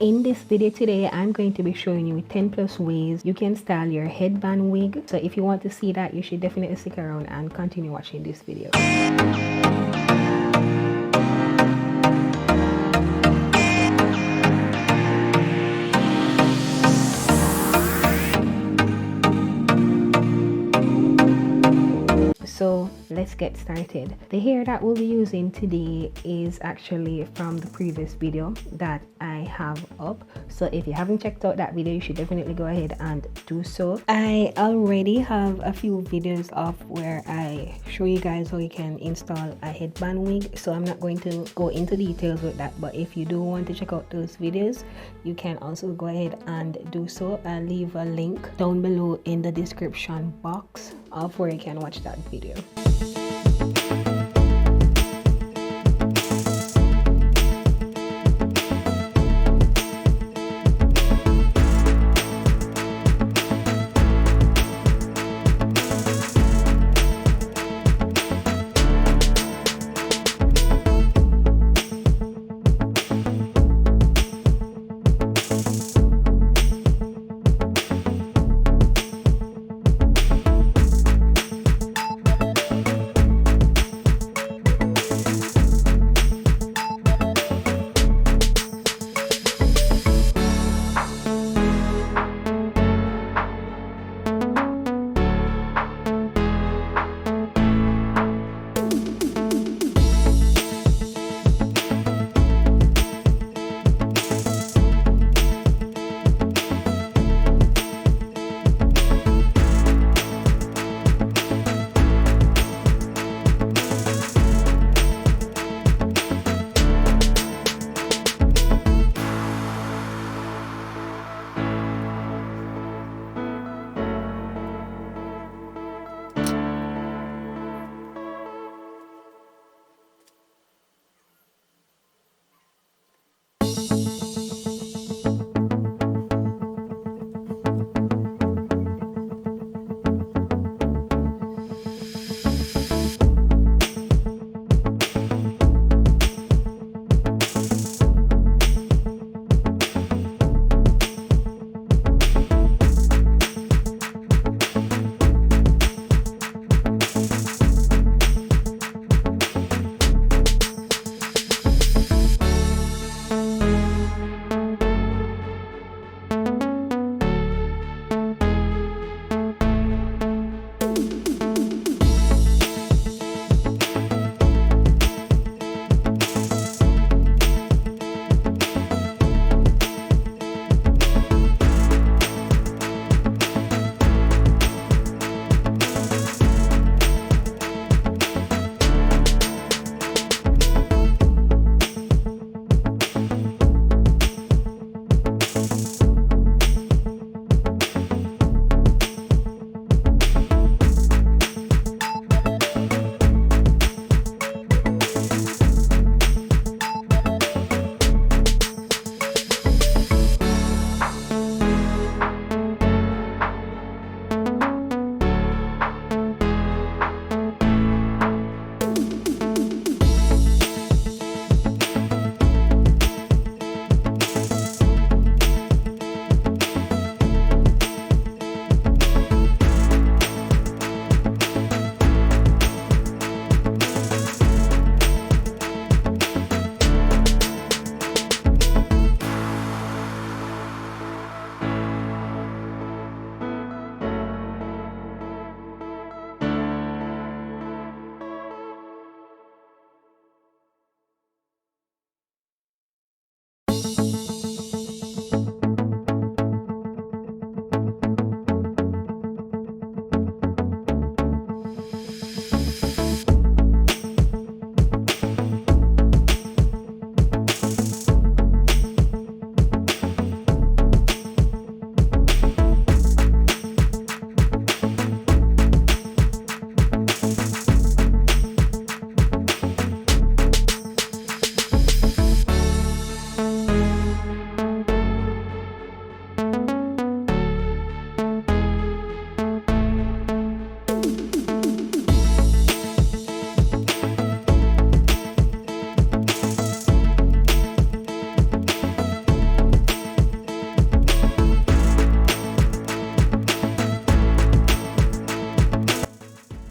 In this video today, I'm going to be showing you 10 plus ways you can style your headband wig. So if you want to see that, you should definitely stick around and continue watching this video. So let's get started. The hair that we'll be using today is actually from the previous video that I have up. So if you haven't checked out that video, you should definitely go ahead and do so. I already have a few videos of where I show you guys how you can install a headband wig. So I'm not going to go into details with that, but if you do want to check out those videos, you can also go ahead and do so. I'll leave a link down below in the description box of where you can watch that video.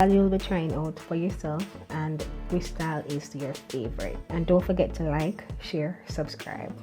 you'll be trying out for yourself and which style is your favorite. And don't forget to like, share, subscribe.